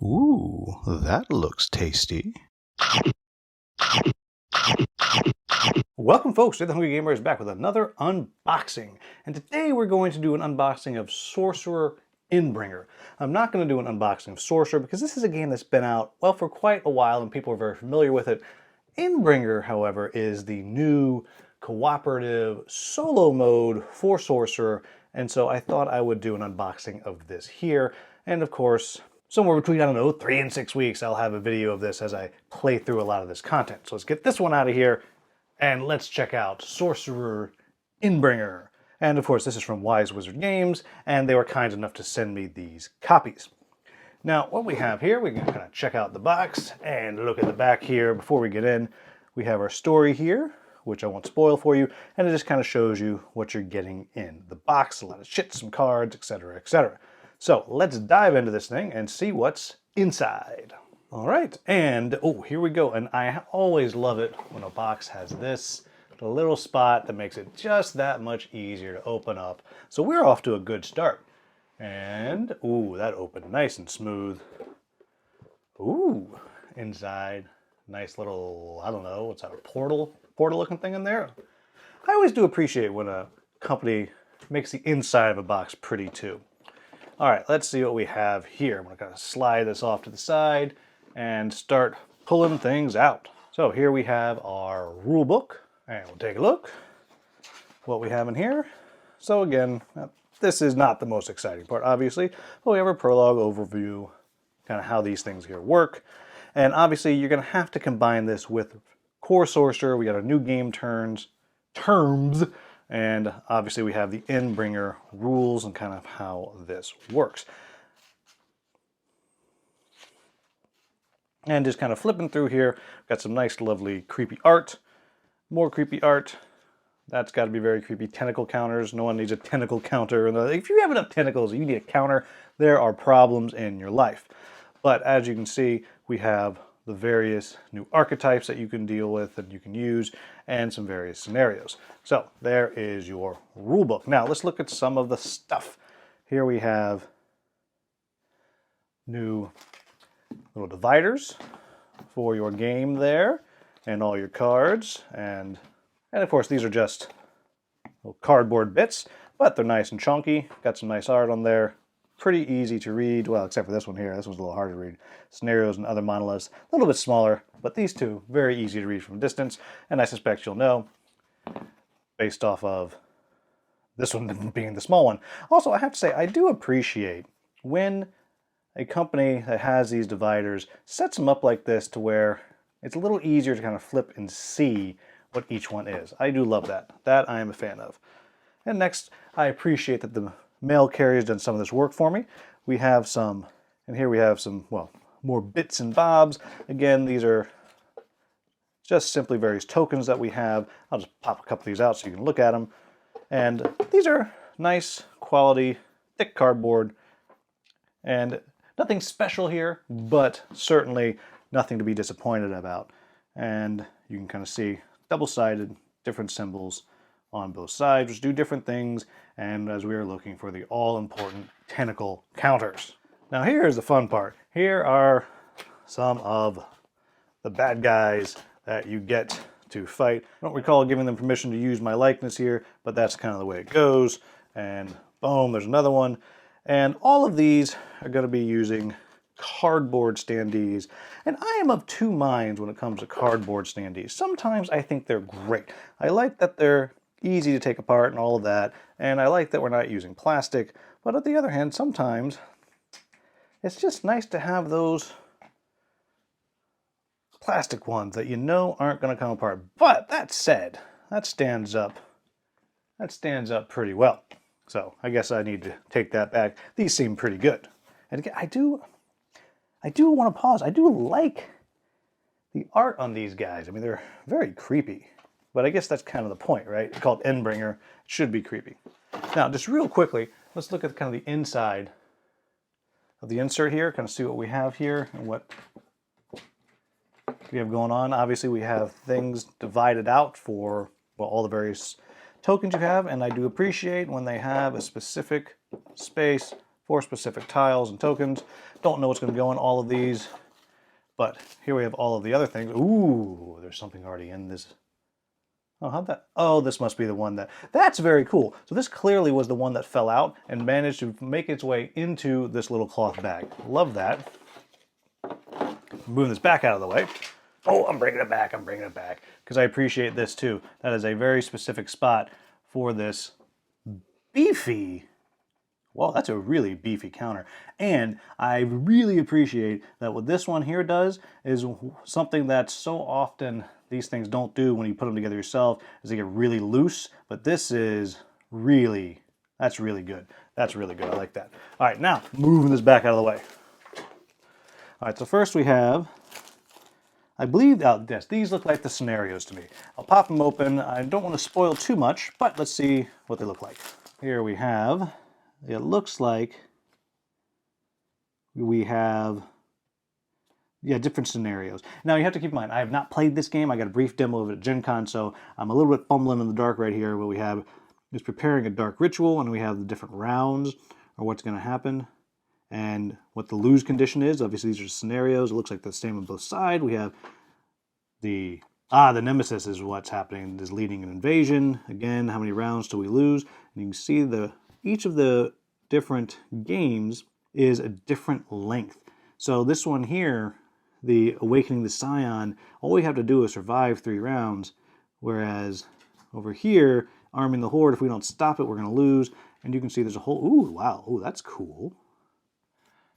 Ooh, that looks tasty. Welcome folks to The Hungry Gamer is back with another unboxing. And today we're going to do an unboxing of Sorcerer Endbringer. I'm not going to do an unboxing of Sorcerer because this is a game that's been out, well, for quite a while and people are very familiar with it. Endbringer, however, is the new cooperative solo mode for Sorcerer, and so I thought I would do an unboxing of this here. And of course, somewhere between, I don't know, 3 and 6 weeks, I'll have a video of this as I play through a lot of this content. So let's get this one out of here and let's check out Sorcerer Endbringer. And of course, this is from Wise Wizard Games, and they were kind enough to send me these copies. Now, what we have here, we can kind of check out the box and look at the back here before we get in. We have our story here, which I won't spoil for you, and it just kind of shows you what you're getting in the box. A lot of shit, some cards, etc., etc. So let's dive into this thing and see what's inside. All right, and oh, here we go. And I always love it when a box has this little spot that makes it just that much easier to open up. So we're off to a good start. And, ooh, that opened nice and smooth. Ooh, inside, nice little, I don't know, what's that, a portal looking thing in there? I always do appreciate when a company makes the inside of a box pretty too. All right, let's see what we have here. I'm gonna kind of slide this off to the side and start pulling things out. So here we have our rule book, and we'll take a look what we have in here. So again, this is not the most exciting part, obviously, but we have a prologue overview, kind of how these things here work. And obviously, you're going to have to combine this with Core Sorcerer. We got our new game terms, and obviously we have the Endbringer rules and kind of how this works. And just kind of flipping through here, got some nice, lovely, creepy art. More creepy art. That's got to be very creepy. Tentacle counters. No one needs a tentacle counter. If you have enough tentacles, you need a counter. There are problems in your life. But as you can see, we have the various new archetypes that you can deal with and you can use, and some various scenarios. So there is your rule book. Now let's look at some of the stuff. Here we have new little dividers for your game there, and all your cards, and of course these are just little cardboard bits, but they're nice and chunky. Got some nice art on there. Pretty easy to read, well, except for this one here. This one's a little hard to read. Scenarios and other monoliths, a little bit smaller, but these two, very easy to read from a distance, and I suspect you'll know based off of this one being the small one. Also, I have to say, I do appreciate when a company that has these dividers sets them up like this to where it's a little easier to kind of flip and see what each one is. I do love that. That I am a fan of. And next, I appreciate that the mail carrier's done some of this work for me. We have some, and here we have some, well, more bits and bobs. Again, these are just simply various tokens that we have. I'll just pop a couple of these out so you can look at them. And these are nice, quality, thick cardboard. And nothing special here, but certainly nothing to be disappointed about. And you can kind of see double-sided, different symbols on both sides, which do different things, and as we are looking for the all-important tentacle counters. Now here's the fun part. Here are some of the bad guys that you get to fight. I don't recall giving them permission to use my likeness here, but that's kind of the way it goes. And boom, there's another one. And all of these are going to be using cardboard standees, and I am of two minds when it comes to cardboard standees. Sometimes I think they're great. I like that they're easy to take apart and all of that, and I like that we're not using plastic, but on the other hand, sometimes it's just nice to have those plastic ones that you know aren't going to come apart. But that said, that stands up pretty well. So I guess I need to take that back. These seem pretty good. And again, I do want to pause. I do like the art on these guys. I mean, they're very creepy, but I guess that's kind of the point, right? It's called Endbringer. It should be creepy. Now, just real quickly, let's look at kind of the inside of the insert here, kind of see what we have here and what we have going on. Obviously, we have things divided out for, well, all the various tokens you have, and I do appreciate when they have a specific space for specific tiles and tokens. Don't know what's going to go in all of these, but here we have all of the other things. Ooh, there's something already in this. Oh, how'd that? Oh, this must be the one that... That's very cool. So this clearly was the one that fell out and managed to make its way into this little cloth bag. Love that. Moving this back out of the way. Oh, I'm bringing it back. I'm bringing it back. Because I appreciate this too. That is a very specific spot for this beefy... Well, that's a really beefy counter. And I really appreciate that what this one here does is something that so often these things don't do when you put them together yourself, is they get really loose. But this is really, that's really good. That's really good. I like that. All right, now moving this back out of the way. All right, so first we have, I believe, yes, these look like the scenarios to me. I'll pop them open. I don't want to spoil too much, but let's see what they look like. Here we have... It looks like we have, different scenarios. Now you have to keep in mind, I have not played this game. I got a brief demo of it at Gen Con, so I'm a little bit fumbling in the dark right here. What we have is preparing a dark ritual, and we have the different rounds, or what's going to happen, and what the lose condition is. Obviously these are scenarios. It looks like the same on both sides. We have the nemesis is what's happening, is leading an invasion. Again, how many rounds do we lose? And you can see each of the different games is a different length. So this one here, the Awakening the Scion, all we have to do is survive 3 rounds, whereas over here, Arming the Horde, if we don't stop it, we're going to lose. And you can see there's a whole, ooh, wow, ooh, that's cool.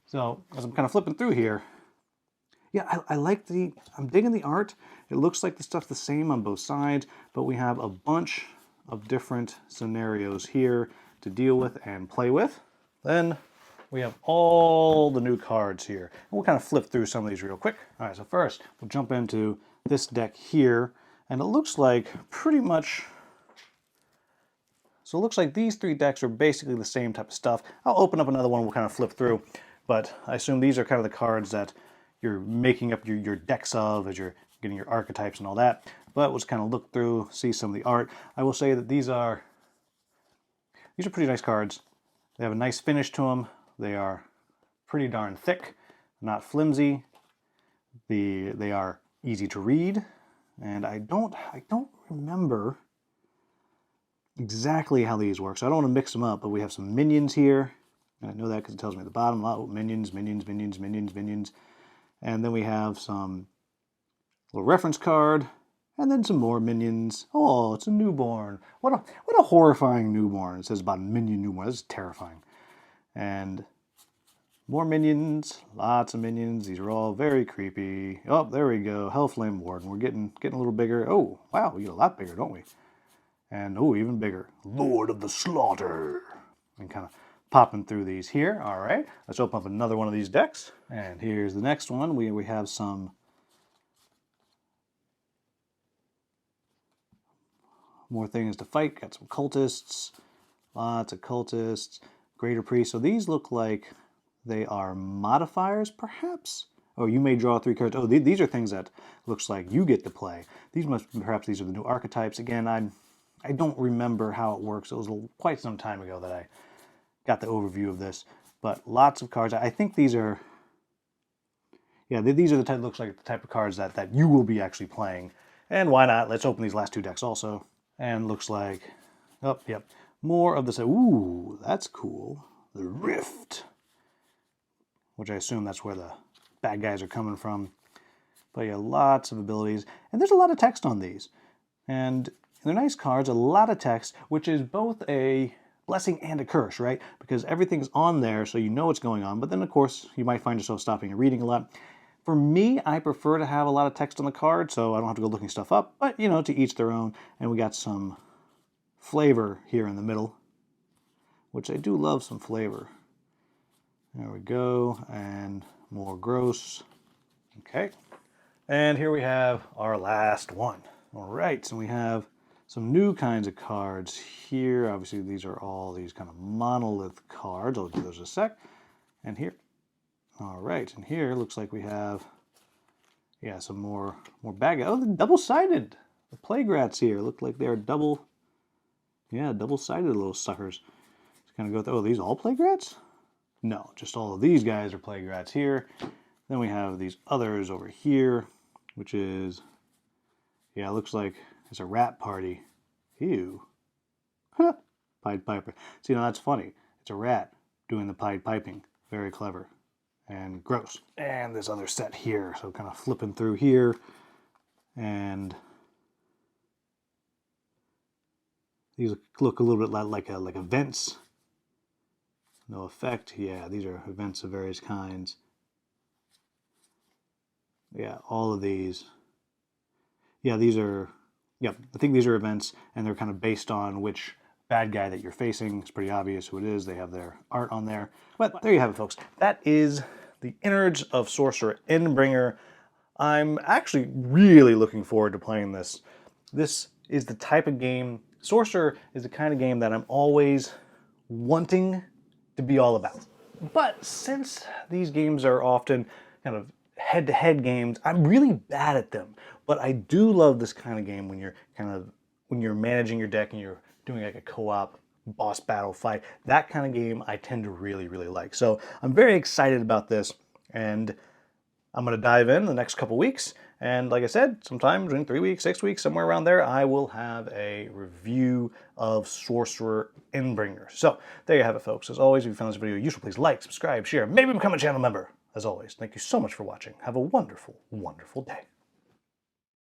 So as I'm kind of flipping through here, yeah, I like I'm digging the art. It looks like the stuff's the same on both sides, but we have a bunch of different scenarios here to deal with and play with. Then we have all the new cards here. And we'll kind of flip through some of these real quick. All right, so first we'll jump into this deck here, and it looks like pretty much, so it looks like these 3 decks are basically the same type of stuff. I'll open up another one, we'll kind of flip through, but I assume these are kind of the cards that you're making up your decks of as you're getting your archetypes and all that. But we'll just kind of look through, see some of the art. I will say that these are pretty nice cards. They have a nice finish to them. They are pretty darn thick, not flimsy. They are easy to read, and I don't remember exactly how these work, so I don't want to mix them up. But we have some minions here, and I know that because it tells me at the bottom, minions, minions, minions, minions, minions, and then we have some little reference card. And then some more minions. Oh, it's a newborn. What a horrifying newborn. It says about a minion newborn. This is terrifying. And more minions. Lots of minions. These are all very creepy. Oh, there we go. Hellflame Warden. We're getting a little bigger. Oh, wow. We get a lot bigger, don't we? And, oh, even bigger. Lord of the Slaughter. And kind of popping through these here. All right. Let's open up another one of these decks. And here's the next one. We have some... more things to fight. Got some cultists, lots of cultists, greater priest. So these look like they are modifiers, perhaps. Oh, you may draw 3 cards. Oh, these are things that looks like you get to play. Perhaps these are the new archetypes. Again, I don't remember how it works. It was quite some time ago that I got the overview of this. But lots of cards. I think these are, yeah, these are the type. Looks like the type of cards that you will be actually playing. And why not? Let's open these last 2 decks also. And looks like, oh, yep, more of this. Ooh, that's cool. The Rift, which I assume that's where the bad guys are coming from. But yeah, lots of abilities. And there's a lot of text on these. And they're nice cards, a lot of text, which is both a blessing and a curse, right? Because everything's on there, so you know what's going on. But then, of course, you might find yourself stopping and reading a lot. For me, I prefer to have a lot of text on the card, so I don't have to go looking stuff up, but, you know, to each their own. And we got some flavor here in the middle, which I do love some flavor. There we go, and more gross. Okay, and here we have our last one. All right, so we have some new kinds of cards here. Obviously, these are all these kind of monolith cards. I'll do those in a sec. And here. All right, and here looks like we have, yeah, some more bag. Oh, the double-sided. The Plague Rats here look like they're double-sided little suckers. Just kind of go through. Oh, these all Plague Rats? No, just all of these guys are plague rats here. Then we have these others over here, which is, yeah, it looks like it's a rat party. Ew. Huh. Pied Piper. See, now that's funny. It's a rat doing the Pied Piping. Very clever and gross. And this other set here, so kind of flipping through here, and these look a little bit like events. No effect. Yeah, these are events of various kinds. Yeah, all of these. Yeah, these are, yeah, I think these are events, and they're kind of based on which bad guy that you're facing. It's pretty obvious who it is. They have their art on there. But there you have it, folks. That is the innards of Sorcerer Endbringer. I'm actually really looking forward to playing this. This is the type of game, Sorcerer is the kind of game that I'm always wanting to be all about. But since these games are often kind of head-to-head games, I'm really bad at them. But I do love this kind of game when you're managing your deck and you're doing like a co-op boss battle fight. That kind of game I tend to really, really like. So I'm very excited about this, and I'm going to dive in the next couple weeks. And like I said, sometimes in 3 weeks, 6 weeks, somewhere around there, I will have a review of Sorcerer Endbringer. So there you have it, folks. As always, if you found this video useful, please like, subscribe, share, maybe become a channel member. As always, thank you so much for watching. Have a wonderful, wonderful day.